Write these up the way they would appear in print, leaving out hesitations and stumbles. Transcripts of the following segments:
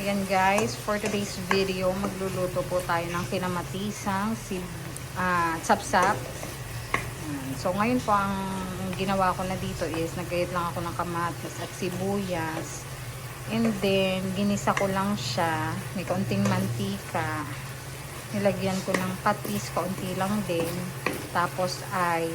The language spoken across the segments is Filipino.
Ayan guys, for today's video, magluluto po tayo ng kinamatisang sapsap. So ngayon po ang ginawa ko na dito is nagayat lang ako ng kamatis at sibuyas. And then, ginisa ko lang siya. May kaunting mantika. Nilagyan ko ng patis, kaunti lang din. Tapos ay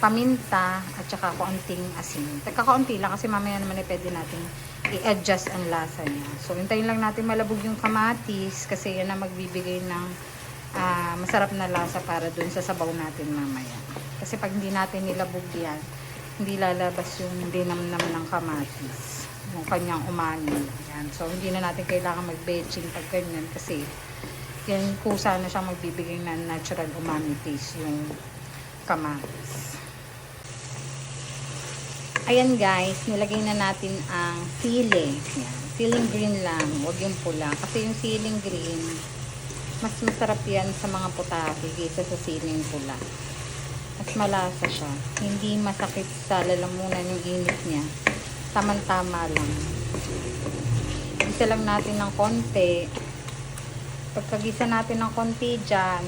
paminta at saka kaunting asin. Kaunti lang kasi mamaya naman pwede natin i-adjust ang lasa niya. So, hintayin lang natin malabog yung kamatis kasi yan na magbibigay ng masarap na lasa para dun sa sabaw natin mamaya. Kasi pag hindi natin nilabog yan, hindi lalabas yung dinamnam ng kamatis. Yung kanyang umani. Yan. So, hindi na natin kailangan mag-batching pag ganyan kasi yan kusa na siyang magbibigay ng natural umami taste yung kamatis. Ayan guys, nilagay na natin ang sili. Yan. Siling green lang, huwag yung pula. Kasi yung siling green, mas masarap yan sa mga putahe kaysa sa siling pula. Mas malasa siya. Hindi masakit sa lalamunan yung init niya. Tamang-tama lang. Gisa lang natin ng konti. Pagkagisa natin ng konti dyan,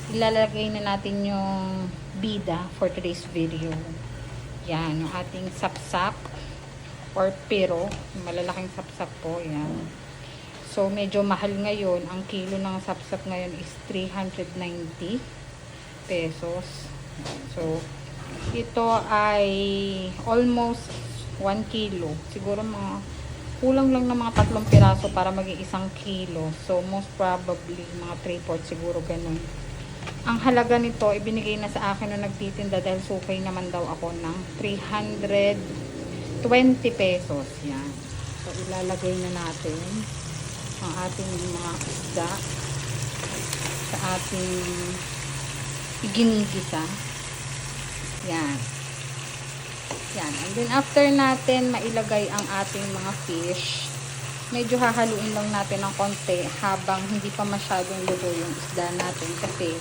ilalagay na natin yung bida for today's video. Yan, yung ating sapsap or pero, malalaking sapsap po, yan. So, medyo mahal ngayon. Ang kilo ng sapsap ngayon is 390 pesos. So, ito ay almost 1 kilo. Siguro mga kulang lang ng mga 3 piraso para maging 1 kilo. So, most probably, mga 3/4 siguro ganun. Ang halaga nito, ibinigay na sa akin nung nagtitinda dahil sukay naman daw ako ng 320 pesos. Yan. So, ilalagay na natin ang ating mga isda sa ating iginigisa. Yan. Yan. And then, after natin mailagay ang ating mga fish, medyo hahaluin lang natin ng konti habang hindi pa masyadong luto yung isda natin kasi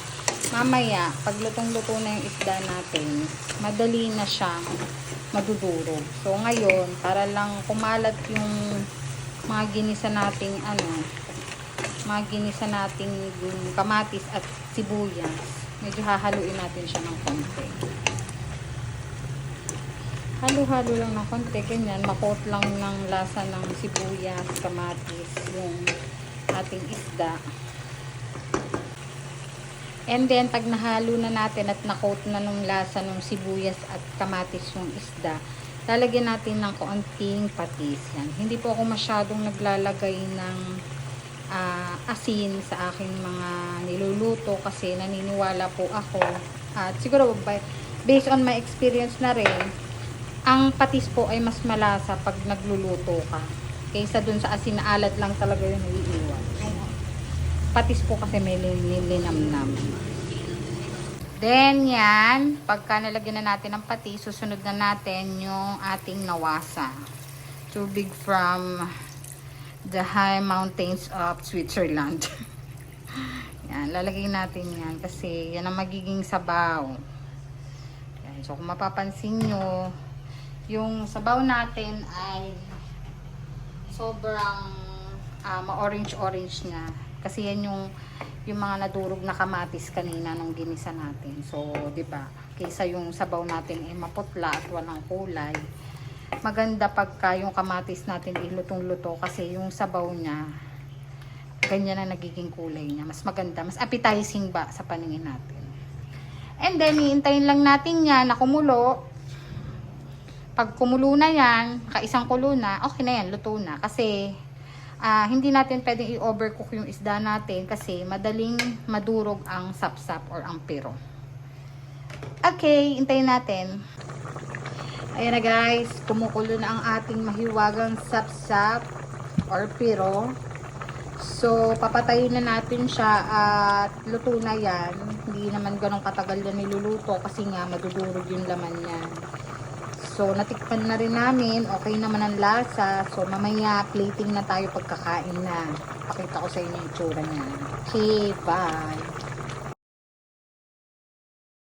mamaya, pag lutong-luto na yung isda natin, madali na siyang madudurog. So, ngayon, para lang kumalat yung mga ginisa nating yung kamatis at sibuyas, medyo hahaluin natin siya ng konti. Halo-halo lang ng konti, ganyan, makot lang ng lasa ng sibuyas, kamatis, yung ating isda. And then, pag nahalo na natin at nakot na nung lasa ng sibuyas at kamatis yung isda, lalagyan natin ng kaunting patis. Yan. Hindi po ako masyadong naglalagay ng asin sa aking mga niluluto kasi naniniwala po ako at siguro based on my experience na rin, ang patis po ay mas malasa pag nagluluto ka kaysa dun sa asin na alat lang talaga yung naiiwan. Patis po kasi may linamnam. Then yan, pagka nalagyan na natin ng patis, susunod na natin yung ating nawasa. Tubig from the high mountains of Switzerland. Yan, lalagay natin yan kasi yan ang magiging sabaw. Yan, so kung mapapansin nyo, yung sabaw natin ay sobrang ma-orange-orange na. Kasi yan yung mga nadurog na kamatis kanina nung ginisa natin. So, 'di ba? Kaysa yung sabaw natin ay maputla at walang kulay. Maganda pagka yung kamatis natin ilutong-luto kasi yung sabaw niya ganyan na nagiging kulay niya. Mas maganda, mas appetizing ba sa paningin natin. And then, iintayin lang natin yan na kumulo. Pag kumulo na yan, kaisang kulo na, okay na yan, luto na. Kasi, hindi natin pwedeng i-overcook yung isda natin kasi madaling madurog ang sapsap or ang pero. Okay, hintayin natin. Ayan na guys, kumukulo na ang ating mahiwagang sapsap or pero. So, papatayin na natin siya at luto na yan. Hindi naman ganun katagal na niluluto kasi nga madudurog yung laman niya. So, natikpan na rin namin. Okay naman ang lasa. So, mamaya plating na tayo pagkakain na. Pakita ko sa inyo yung itsura niya. Okay, bye!